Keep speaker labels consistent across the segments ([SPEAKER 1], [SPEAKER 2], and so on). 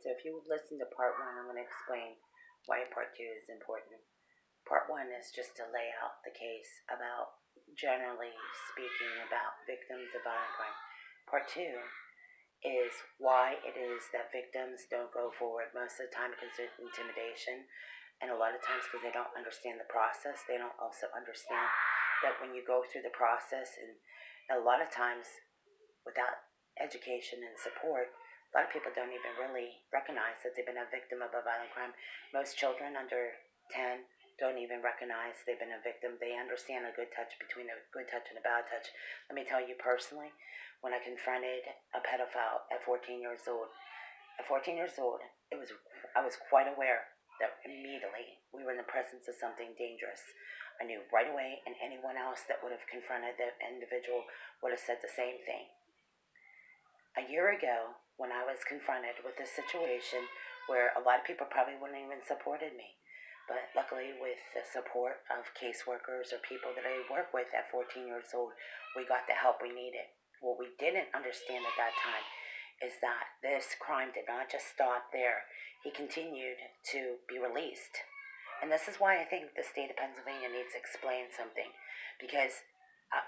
[SPEAKER 1] So if you listen to part one, I'm going to explain why part two is important. Part one is just to lay out the case about, generally speaking, about victims of violent crime. Part two is why it is that victims don't go forward most of the time because of intimidation, and a lot of times because they don't understand the process. They don't also understand that when you go through the process, and a lot of times without education and support, a lot of people don't even really recognize that they've been a victim of a violent crime. Most children under 10 don't even recognize they've been a victim. They understand a good touch between a good touch and a bad touch. Let me tell you personally, when I confronted a pedophile at 14 years old, I was quite aware that immediately we were in the presence of something dangerous. I knew right away, and anyone else that would have confronted the individual would have said the same thing. A year ago, when I was confronted with a situation where a lot of people probably wouldn't even supported me, but luckily with the support of caseworkers or people that I work with at 14 years old, we got the help we needed. What we didn't understand at that time is that this crime did not just stop there. He continued to be released. And this is why I think the state of Pennsylvania needs to explain something. Because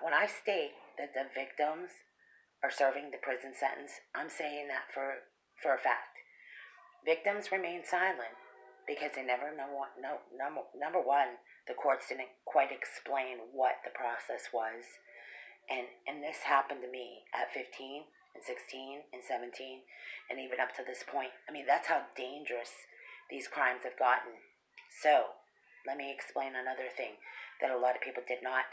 [SPEAKER 1] when I state that the victims are serving the prison sentence, I'm saying that for a fact. Victims remain silent because they never know. Number one, the courts didn't quite explain what the process was, and this happened to me at 15 and 16 and 17, and even up to this point. I mean, that's how dangerous these crimes have gotten. So, let me explain another thing that a lot of people did not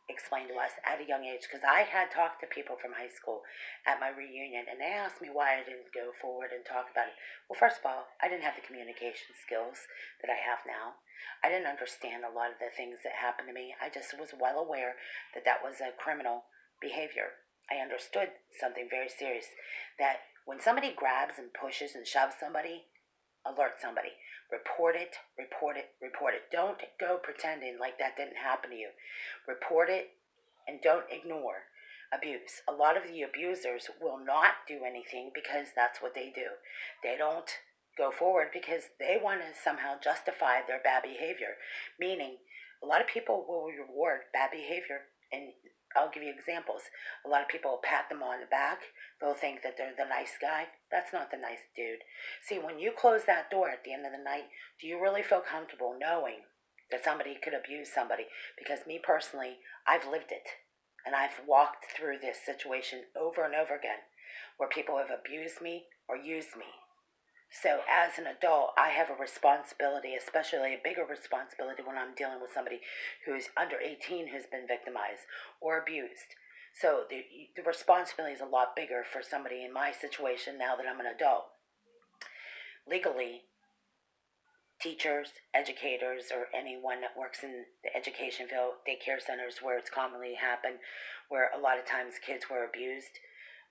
[SPEAKER 1] explained to us at a young age, because I had talked to people from high school at my reunion, and they asked me why I didn't go forward and talk about it. Well, first of all, I didn't have the communication skills that I have now. I didn't understand a lot of the things that happened to me. I just was well aware that that was a criminal behavior. I understood something very serious, that when somebody grabs and pushes and shoves somebody, alert somebody. Report it, report it, report it. Don't go pretending like that didn't happen to you. Report it and don't ignore abuse. A lot of the abusers will not do anything because that's what they do. They don't go forward because they want to somehow justify their bad behavior. Meaning, a lot of people will reward bad behavior, and I'll give you examples. A lot of people will pat them on the back. They'll think that they're the nice guy. That's not the nice dude. See, when you close that door at the end of the night, do you really feel comfortable knowing that somebody could abuse somebody? Because me personally, I've lived it. And I've walked through this situation over and over again where people have abused me or used me. So as an adult, I have a responsibility, especially a bigger responsibility when I'm dealing with somebody who's under 18 who's been victimized or abused. So the responsibility is a lot bigger for somebody in my situation now that I'm an adult. Legally, teachers, educators, or anyone that works in the education field, daycare centers where it's commonly happened, where a lot of times kids were abused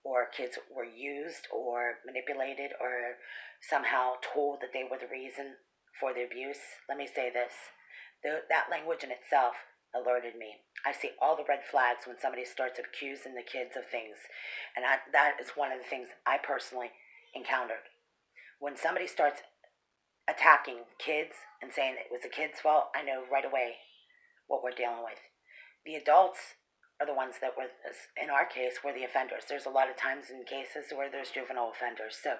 [SPEAKER 1] or kids were used or manipulated or somehow told that they were the reason for the abuse. Let me say this. That language in itself alerted me. I see all the red flags when somebody starts accusing the kids of things. And that is one of the things I personally encountered. When somebody starts attacking kids and saying it was the kid's fault, I know right away what we're dealing with. The adults are the ones that were, in our case, were the offenders. There's a lot of times in cases where there's juvenile offenders. So,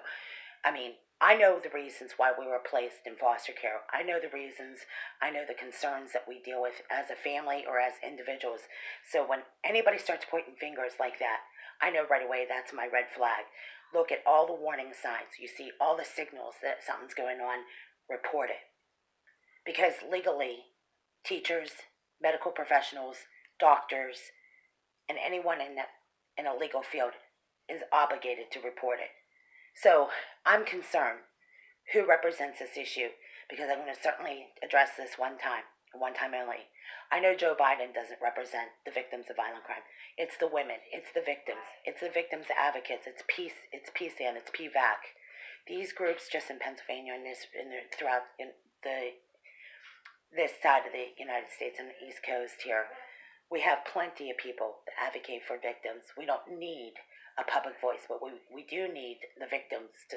[SPEAKER 1] I mean, I know the reasons why we were placed in foster care. I know the reasons. I know the concerns that we deal with as a family or as individuals. So when anybody starts pointing fingers like that, I know right away that's my red flag. Look at all the warning signs. You see all the signals that something's going on. Report it. Because legally, teachers, medical professionals, doctors, and anyone in a legal field is obligated to report it. So I'm concerned who represents this issue, because I'm going to certainly address this one time only. I know Joe Biden doesn't represent the victims of violent crime. It's the women, it's the victims, it's the victims advocates, it's PSAN, it's PVAC. These groups just in Pennsylvania and throughout this side of the United States and the East Coast here, we have plenty of people that advocate for victims. We don't need a public voice, but we do need the victims to